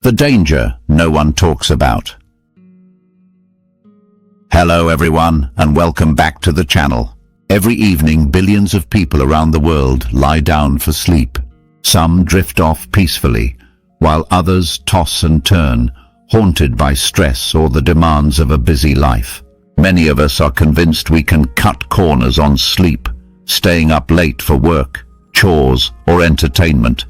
The danger no one talks about. Hello everyone, and welcome back to the channel. Every evening, billions of people around the world lie down for sleep. Some drift off peacefully, while others toss and turn, haunted by stress or the demands of a busy life. Many of us are convinced we can cut corners on sleep, staying up late for work, chores, or entertainment,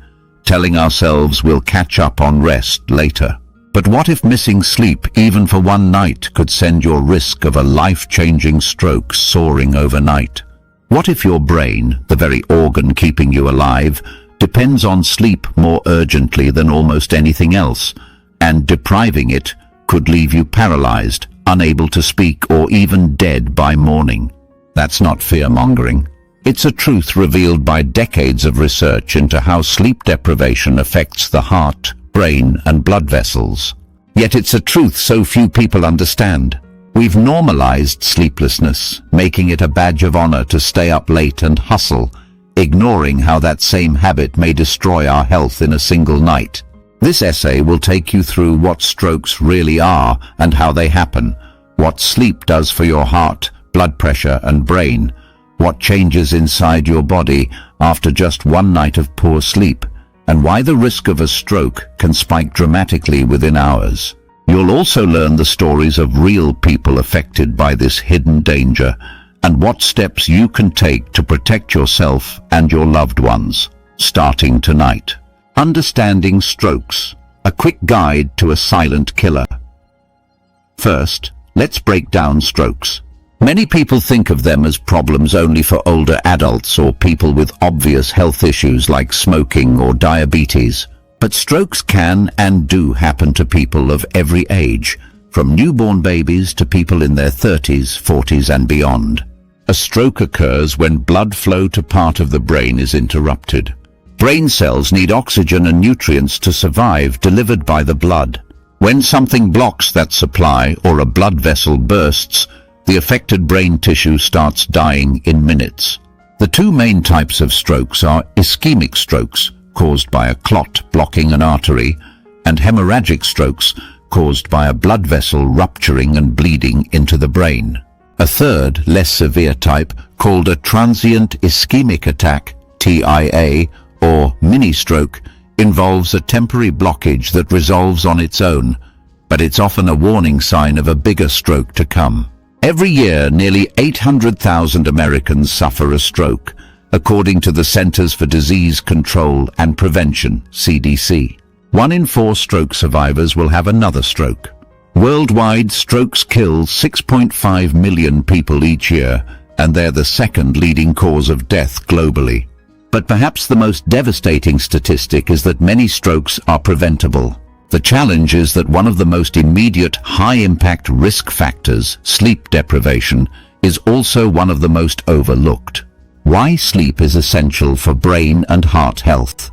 telling ourselves we'll catch up on rest later. But what if missing sleep, even for one night, could send your risk of a life-changing stroke soaring overnight? What if your brain, the very organ keeping you alive, depends on sleep more urgently than almost anything else, and depriving it could leave you paralyzed, unable to speak, or even dead by morning? That's not fear-mongering. It's a truth revealed by decades of research into how sleep deprivation affects the heart, brain, and blood vessels. Yet it's a truth so few people understand. We've normalized sleeplessness, making it a badge of honor to stay up late and hustle, ignoring how that same habit may destroy our health in a single night. This essay will take you through what strokes really are and how they happen, what sleep does for your heart, blood pressure, and brain, what changes inside your body after just one night of poor sleep, and why the risk of a stroke can spike dramatically within hours. You'll also learn the stories of real people affected by this hidden danger, and what steps you can take to protect yourself and your loved ones, starting tonight. Understanding strokes, a quick guide to a silent killer. First, let's break down strokes. Many people think of them as problems only for older adults or people with obvious health issues like smoking or diabetes. But strokes can and do happen to people of every age, from newborn babies to people in their 30s, 40s, and beyond. A stroke occurs when blood flow to part of the brain is interrupted. Brain cells need oxygen and nutrients to survive, delivered by the blood. When something blocks that supply or a blood vessel bursts, the affected brain tissue starts dying in minutes. The two main types of strokes are ischemic strokes, caused by a clot blocking an artery, and hemorrhagic strokes, caused by a blood vessel rupturing and bleeding into the brain. A third, less severe type, called a transient ischemic attack, TIA, or mini-stroke, involves a temporary blockage that resolves on its own, but it's often a warning sign of a bigger stroke to come. Every year, nearly 800,000 Americans suffer a stroke, according to the Centers for Disease Control and Prevention, CDC. 1 in 4 stroke survivors will have another stroke. Worldwide, strokes kill 6.5 million people each year, and they're the second leading cause of death globally. But perhaps the most devastating statistic is that many strokes are preventable. The challenge is that one of the most immediate high-impact risk factors, sleep deprivation, is also one of the most overlooked. Why sleep is essential for brain and heart health.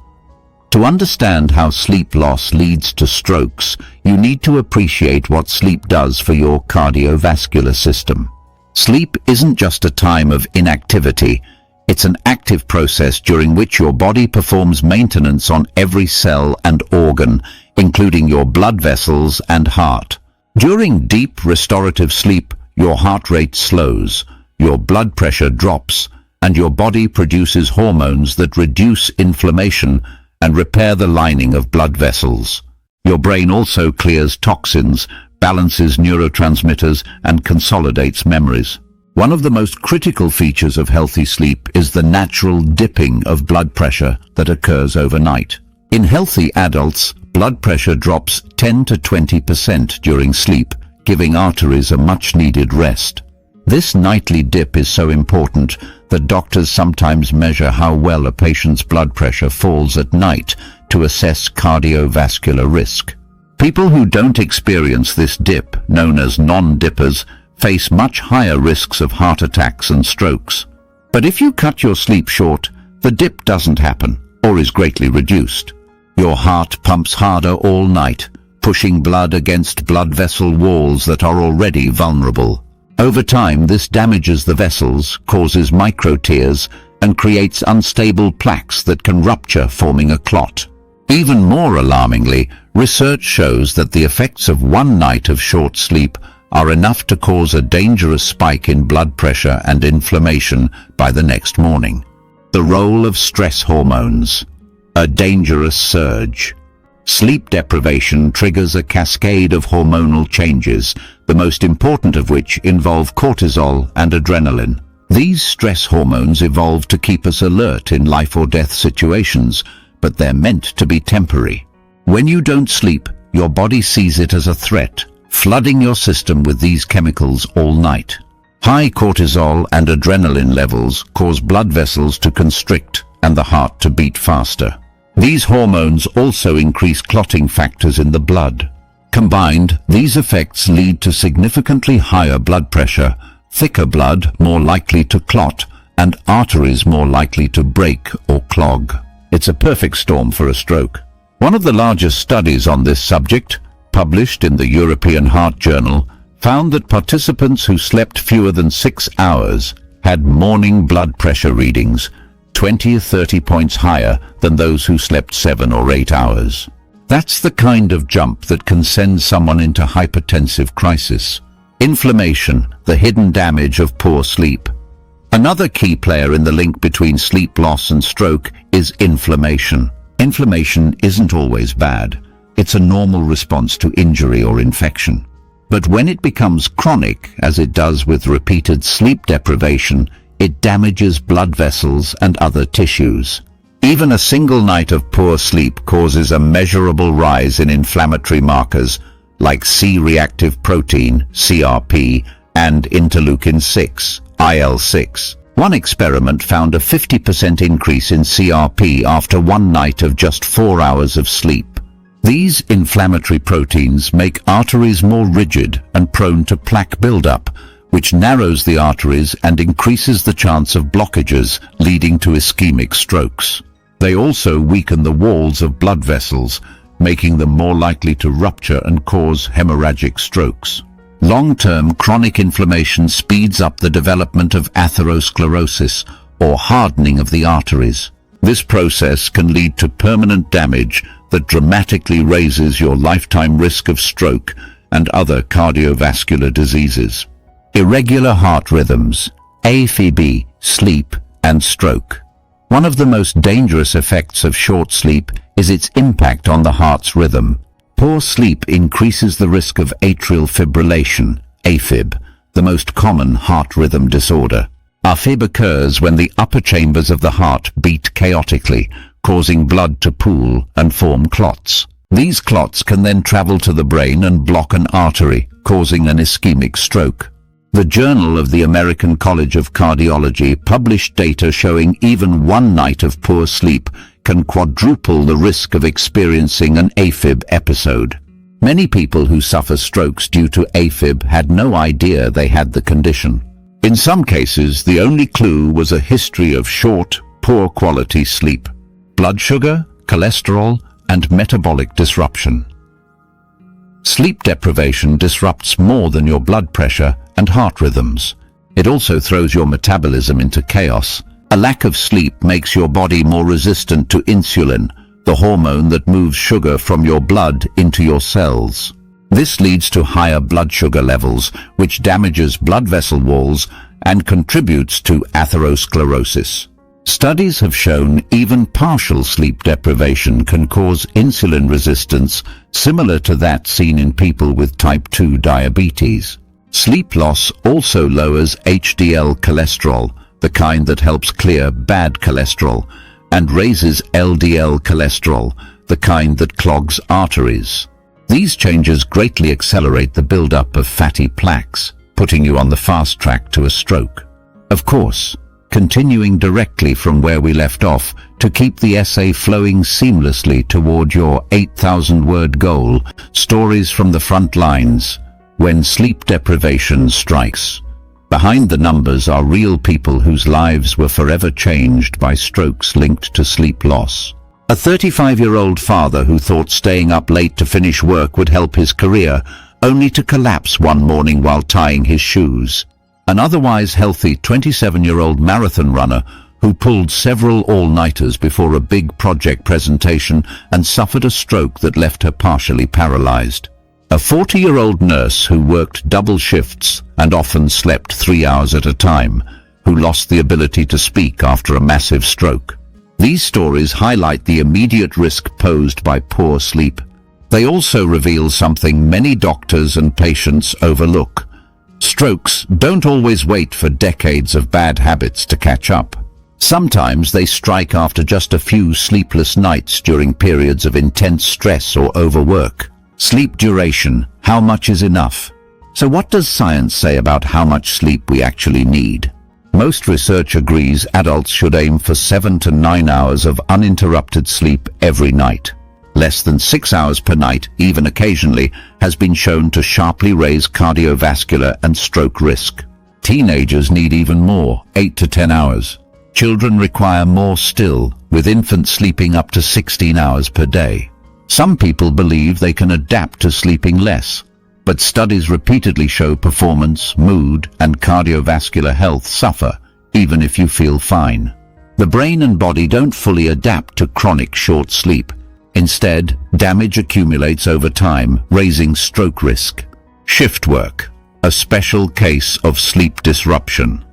To understand how sleep loss leads to strokes, you need to appreciate what sleep does for your cardiovascular system. Sleep isn't just a time of inactivity. It's an active process during which your body performs maintenance on every cell and organ, including your blood vessels and heart. During deep restorative sleep, your heart rate slows, your blood pressure drops, and your body produces hormones that reduce inflammation and repair the lining of blood vessels. Your brain also clears toxins, balances neurotransmitters, and consolidates memories. One of the most critical features of healthy sleep is the natural dipping of blood pressure that occurs overnight. In healthy adults, blood pressure drops 10 to 20% during sleep, giving arteries a much-needed rest. This nightly dip is so important that doctors sometimes measure how well a patient's blood pressure falls at night to assess cardiovascular risk. People who don't experience this dip, known as non-dippers, face much higher risks of heart attacks and strokes. But if you cut your sleep short, the dip doesn't happen, or is greatly reduced. Your heart pumps harder all night, pushing blood against blood vessel walls that are already vulnerable. Over time, this damages the vessels, causes microtears, and creates unstable plaques that can rupture, forming a clot. Even more alarmingly, Research shows that the effects of one night of short sleep are enough to cause a dangerous spike in blood pressure and inflammation by the next morning. The role of stress hormones. A dangerous surge. Sleep deprivation triggers a cascade of hormonal changes, the most important of which involve cortisol and adrenaline. These stress hormones evolve to keep us alert in life or death situations, but they're meant to be temporary. When you don't sleep, your body sees it as a threat, flooding your system with these chemicals all night. High cortisol and adrenaline levels cause blood vessels to constrict and the heart to beat faster. These hormones also increase clotting factors in the blood. Combined, these effects lead to significantly higher blood pressure, thicker blood more likely to clot, and arteries more likely to break or clog. It's a perfect storm for a stroke. One of the largest studies on this subject, published in the European Heart Journal, found that participants who slept fewer than 6 hours had morning blood pressure readings 20 or 30 points higher than those who slept 7 or 8 hours. That's the kind of jump that can send someone into hypertensive crisis. Inflammation, the hidden damage of poor sleep. Another key player in the link between sleep loss and stroke is inflammation. Inflammation isn't always bad. It's a normal response to injury or infection. But when it becomes chronic, as it does with repeated sleep deprivation, it damages blood vessels and other tissues. Even a single night of poor sleep causes a measurable rise in inflammatory markers like C-reactive protein, CRP, and interleukin-6, IL-6. One experiment found a 50% increase in CRP after one night of just 4 hours of sleep. These inflammatory proteins make arteries more rigid and prone to plaque buildup, which narrows the arteries and increases the chance of blockages, leading to ischemic strokes. They also weaken the walls of blood vessels, making them more likely to rupture and cause hemorrhagic strokes. Long-term chronic inflammation speeds up the development of atherosclerosis, or hardening of the arteries. This process can lead to permanent damage that dramatically raises your lifetime risk of stroke and other cardiovascular diseases. Irregular heart rhythms, AFib, sleep, and stroke. One of the most dangerous effects of short sleep is its impact on the heart's rhythm. Poor sleep increases the risk of atrial fibrillation, AFib, the most common heart rhythm disorder. AFib occurs when the upper chambers of the heart beat chaotically, causing blood to pool and form clots. These clots can then travel to the brain and block an artery, causing an ischemic stroke. The Journal of the American College of Cardiology published data showing even one night of poor sleep can quadruple the risk of experiencing an AFib episode. Many people who suffer strokes due to AFib had no idea they had the condition. In some cases, the only clue was a history of short, poor quality sleep, blood sugar, cholesterol, and metabolic disruption. Sleep deprivation disrupts more than your blood pressure and heart rhythms. It also throws your metabolism into chaos. A lack of sleep makes your body more resistant to insulin, the hormone that moves sugar from your blood into your cells. This leads to higher blood sugar levels, which damages blood vessel walls and contributes to atherosclerosis. Studies have shown even partial sleep deprivation can cause insulin resistance, similar to that seen in people with type 2 diabetes. Sleep loss also lowers HDL cholesterol, the kind that helps clear bad cholesterol, and raises LDL cholesterol, the kind that clogs arteries. These changes greatly accelerate the buildup of fatty plaques, putting you on the fast track to a stroke. Of course, continuing directly from where we left off to keep the essay flowing seamlessly toward your 8,000-word goal, stories from the front lines, when sleep deprivation strikes. Behind the numbers are real people whose lives were forever changed by strokes linked to sleep loss. A 35-year-old father who thought staying up late to finish work would help his career, only to collapse one morning while tying his shoes. An otherwise healthy 27-year-old marathon runner who pulled several all-nighters before a big project presentation and suffered a stroke that left her partially paralyzed. A 40-year-old nurse who worked double shifts and often slept 3 hours at a time, who lost the ability to speak after a massive stroke. These stories highlight the immediate risk posed by poor sleep. They also reveal something many doctors and patients overlook. Strokes don't always wait for decades of bad habits to catch up. Sometimes they strike after just a few sleepless nights during periods of intense stress or overwork. Sleep duration. How much is enough? So what does science say about how much sleep we actually need? Most research agrees adults should aim for 7 to 9 hours of uninterrupted sleep every night. Less than 6 hours per night, even occasionally, has been shown to sharply raise cardiovascular and stroke risk. Teenagers need even more, 8 to 10 hours. Children require more still, with infants sleeping up to 16 hours per day. Some people believe they can adapt to sleeping less, but studies repeatedly show performance, mood, and cardiovascular health suffer, even if you feel fine. The brain and body don't fully adapt to chronic short sleep. Instead, damage accumulates over time, raising stroke risk. Shift work, a special case of sleep disruption.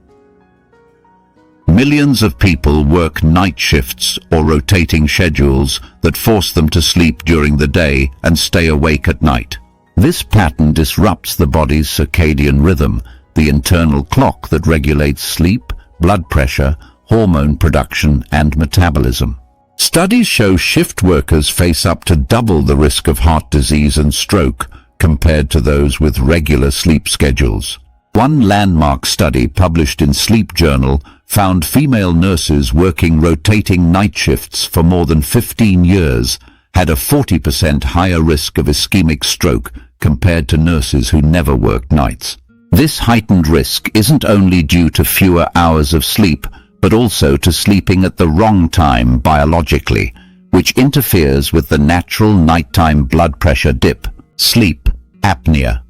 Millions of people work night shifts or rotating schedules that force them to sleep during the day and stay awake at night. This pattern disrupts the body's circadian rhythm, the internal clock that regulates sleep, blood pressure, hormone production, and metabolism. Studies show shift workers face up to double the risk of heart disease and stroke compared to those with regular sleep schedules. One landmark study published in Sleep Journal found female nurses working rotating night shifts for more than 15 years had a 40% higher risk of ischemic stroke compared to nurses who never worked nights. This heightened risk isn't only due to fewer hours of sleep, but also to sleeping at the wrong time biologically, which interferes with the natural nighttime blood pressure dip. Sleep apnea.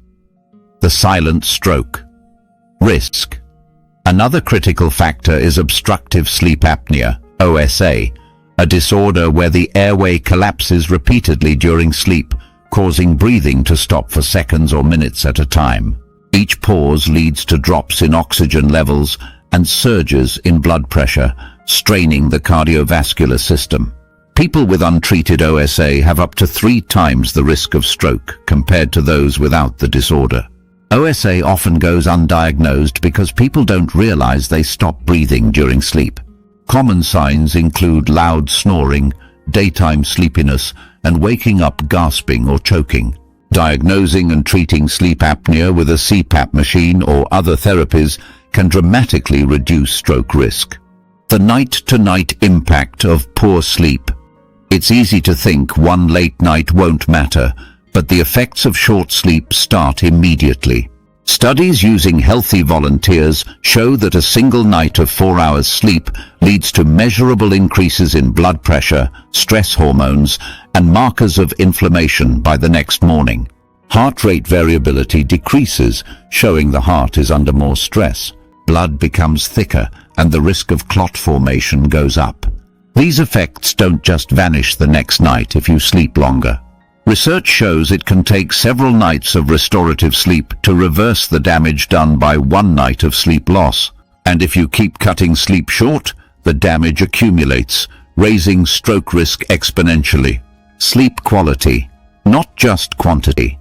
The silent stroke. Risk. Another critical factor is obstructive sleep apnea, OSA, a disorder where the airway collapses repeatedly during sleep, causing breathing to stop for seconds or minutes at a time. Each pause leads to drops in oxygen levels and surges in blood pressure, straining the cardiovascular system. People with untreated OSA have up to 3 times the risk of stroke compared to those without the disorder. OSA often goes undiagnosed because people don't realize they stop breathing during sleep. Common signs include loud snoring, daytime sleepiness, and waking up gasping or choking. Diagnosing and treating sleep apnea with a CPAP machine or other therapies can dramatically reduce stroke risk. The night-to-night impact of poor sleep. It's easy to think one late night won't matter, but the effects of short sleep start immediately. Studies using healthy volunteers show that a single night of 4 hours sleep leads to measurable increases in blood pressure, stress hormones, and markers of inflammation by the next morning. Heart rate variability decreases, showing the heart is under more stress. Blood becomes thicker, and the risk of clot formation goes up. These effects don't just vanish the next night if you sleep longer. Research shows it can take several nights of restorative sleep to reverse the damage done by one night of sleep loss. And if you keep cutting sleep short, the damage accumulates, raising stroke risk exponentially. Sleep quality, not just quantity.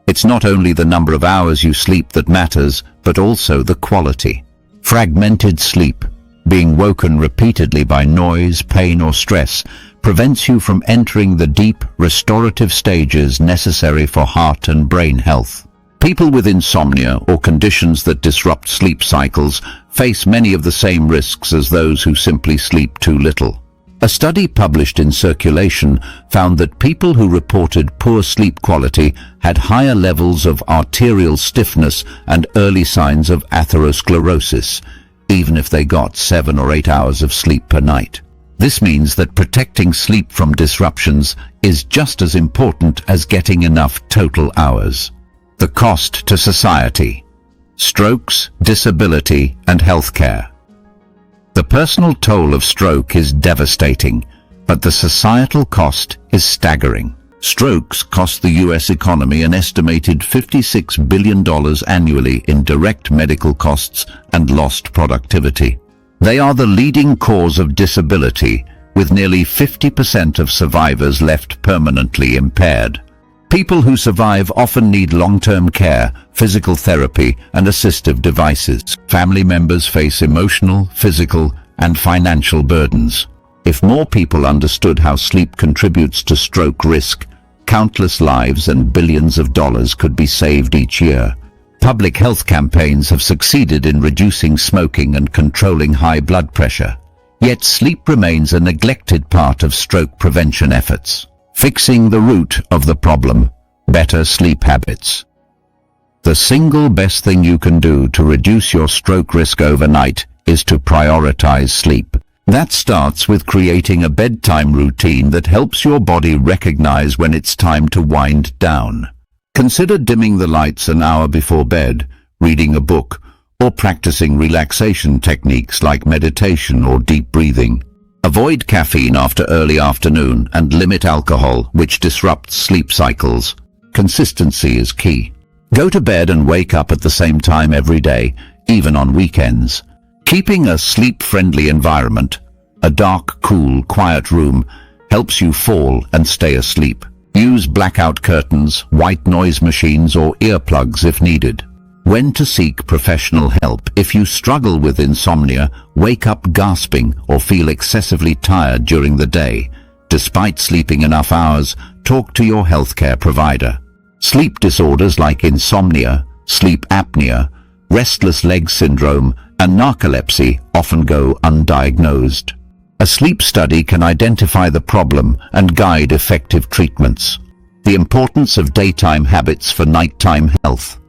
It's not only the number of hours you sleep that matters, but also the quality. Fragmented sleep, being woken repeatedly by noise, pain, or stress, prevents you from entering the deep, restorative stages necessary for heart and brain health. People with insomnia or conditions that disrupt sleep cycles face many of the same risks as those who simply sleep too little. A study published in Circulation found that people who reported poor sleep quality had higher levels of arterial stiffness and early signs of atherosclerosis, even if they got 7 or 8 hours of sleep per night. This means that protecting sleep from disruptions is just as important as getting enough total hours. The cost to society. Strokes, disability, and healthcare. The personal toll of stroke is devastating, but the societal cost is staggering. Strokes cost the US economy an estimated $56 billion annually in direct medical costs and lost productivity. They are the leading cause of disability, with nearly 50% of survivors left permanently impaired. People who survive often need long-term care, physical therapy, and assistive devices. Family members face emotional, physical, and financial burdens. If more people understood how sleep contributes to stroke risk, countless lives and billions of dollars could be saved each year. Public health campaigns have succeeded in reducing smoking and controlling high blood pressure. Yet sleep remains a neglected part of stroke prevention efforts. Fixing the root of the problem: better sleep habits. The single best thing you can do to reduce your stroke risk overnight is to prioritize sleep. That starts with creating a bedtime routine that helps your body recognize when it's time to wind down. Consider dimming the lights an hour before bed, reading a book, or practicing relaxation techniques like meditation or deep breathing. Avoid caffeine after early afternoon and limit alcohol, which disrupts sleep cycles. Consistency is key. Go to bed and wake up at the same time every day, even on weekends. Keeping a sleep-friendly environment, a dark, cool, quiet room, helps you fall and stay asleep. Use blackout curtains, white noise machines, or earplugs if needed. When to seek professional help: if you struggle with insomnia, wake up gasping, or feel excessively tired during the day, despite sleeping enough hours, talk to your healthcare provider. Sleep disorders like insomnia, sleep apnea, restless leg syndrome, and narcolepsy often go undiagnosed. A sleep study can identify the problem and guide effective treatments. The importance of daytime habits for nighttime health.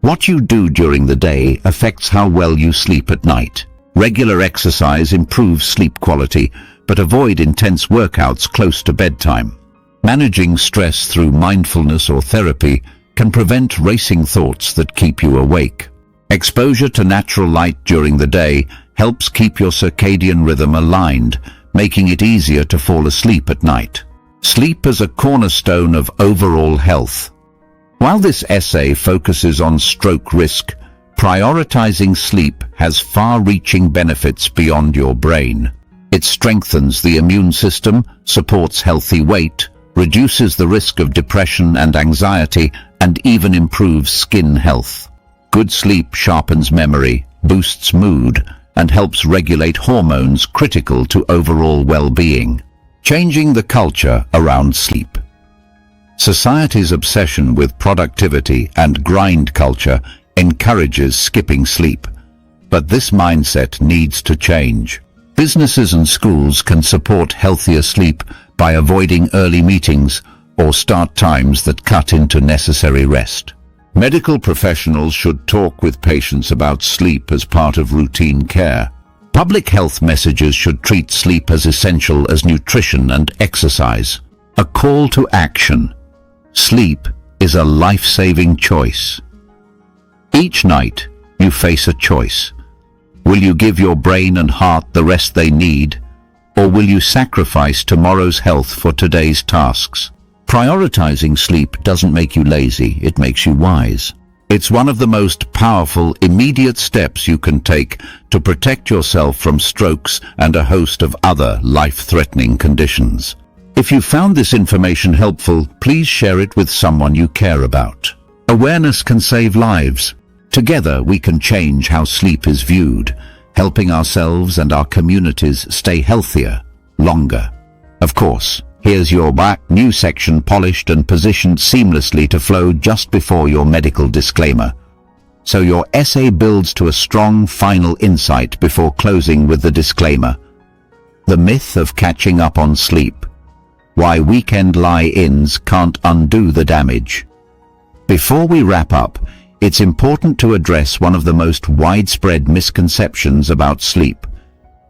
What you do during the day affects how well you sleep at night. Regular exercise improves sleep quality, but avoid intense workouts close to bedtime. Managing stress through mindfulness or therapy can prevent racing thoughts that keep you awake. Exposure to natural light during the day helps keep your circadian rhythm aligned, making it easier to fall asleep at night. Sleep as a cornerstone of overall health. While this essay focuses on stroke risk, prioritizing sleep has far-reaching benefits beyond your brain. It strengthens the immune system, supports healthy weight, reduces the risk of depression and anxiety, and even improves skin health. Good sleep sharpens memory, boosts mood, and helps regulate hormones critical to overall well-being. Changing the culture around sleep. Society's obsession with productivity and grind culture encourages skipping sleep, but this mindset needs to change. Businesses and schools can support healthier sleep by avoiding early meetings or start times that cut into necessary rest. Medical professionals should talk with patients about sleep as part of routine care. Public health messages should treat sleep as essential as nutrition and exercise. A call to action. Sleep is a life-saving choice. Each night, you face a choice. Will you give your brain and heart the rest they need, or will you sacrifice tomorrow's health for today's tasks? Prioritizing sleep doesn't make you lazy, it makes you wise. It's one of the most powerful, immediate steps you can take to protect yourself from strokes and a host of other life-threatening conditions. If you found this information helpful, please share it with someone you care about. Awareness can save lives. Together we can change how sleep is viewed, helping ourselves and our communities stay healthier, longer. Of course, here's your news section polished and positioned seamlessly to flow just before your medical disclaimer. So your essay builds to a strong final insight before closing with the disclaimer. The myth of catching up on sleep. Why weekend lie-ins can't undo the damage. Before we wrap up, it's important to address one of the most widespread misconceptions about sleep.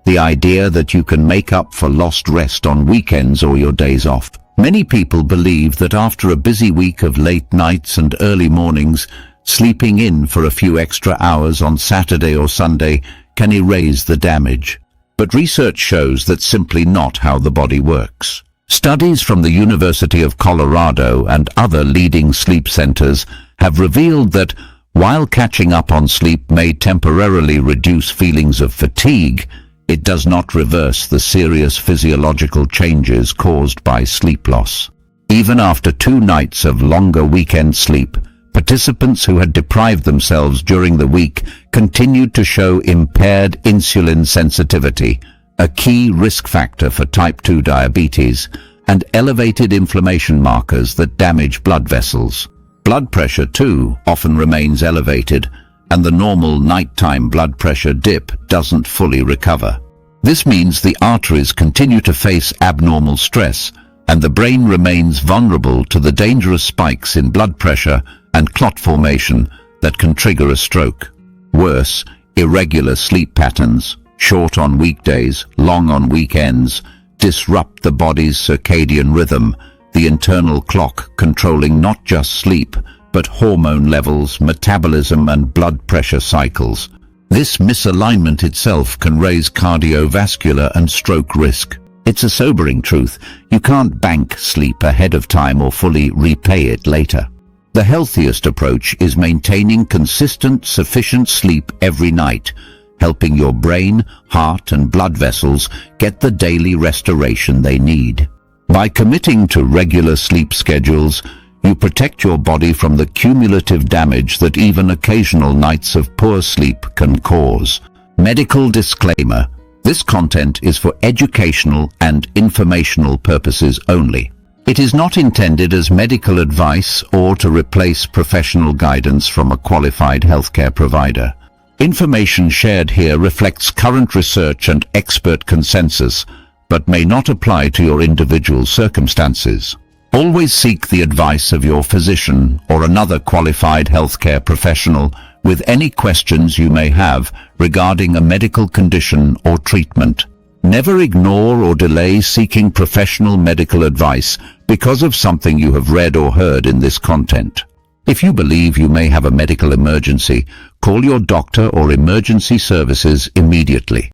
The idea that you can make up for lost rest on weekends or your days off. Many people believe that after a busy week of late nights and early mornings, sleeping in for a few extra hours on Saturday or Sunday can erase the damage. But research shows that's simply not how the body works. Studies from the University of Colorado and other leading sleep centers have revealed that while catching up on sleep may temporarily reduce feelings of fatigue, it does not reverse the serious physiological changes caused by sleep loss. Even after 2 nights of longer weekend sleep, participants who had deprived themselves during the week continued to show impaired insulin sensitivity, a key risk factor for type 2 diabetes, and elevated inflammation markers that damage blood vessels. Blood pressure, too, often remains elevated, and the normal nighttime blood pressure dip doesn't fully recover. This means the arteries continue to face abnormal stress, and the brain remains vulnerable to the dangerous spikes in blood pressure and clot formation that can trigger a stroke. Worse, irregular sleep patterns, short on weekdays, long on weekends, disrupt the body's circadian rhythm, the internal clock controlling not just sleep, but hormone levels, metabolism, and blood pressure cycles. This misalignment itself can raise cardiovascular and stroke risk. It's a sobering truth. You can't bank sleep ahead of time or fully repay it later. The healthiest approach is maintaining consistent, sufficient sleep every night, helping your brain, heart, and blood vessels get the daily restoration they need. By committing to regular sleep schedules, you protect your body from the cumulative damage that even occasional nights of poor sleep can cause. Medical disclaimer: this content is for educational and informational purposes only. It is not intended as medical advice or to replace professional guidance from a qualified healthcare provider. Information shared here reflects current research and expert consensus, but may not apply to your individual circumstances. Always seek the advice of your physician or another qualified healthcare professional with any questions you may have regarding a medical condition or treatment. Never ignore or delay seeking professional medical advice because of something you have read or heard in this content. If you believe you may have a medical emergency, call your doctor or emergency services immediately.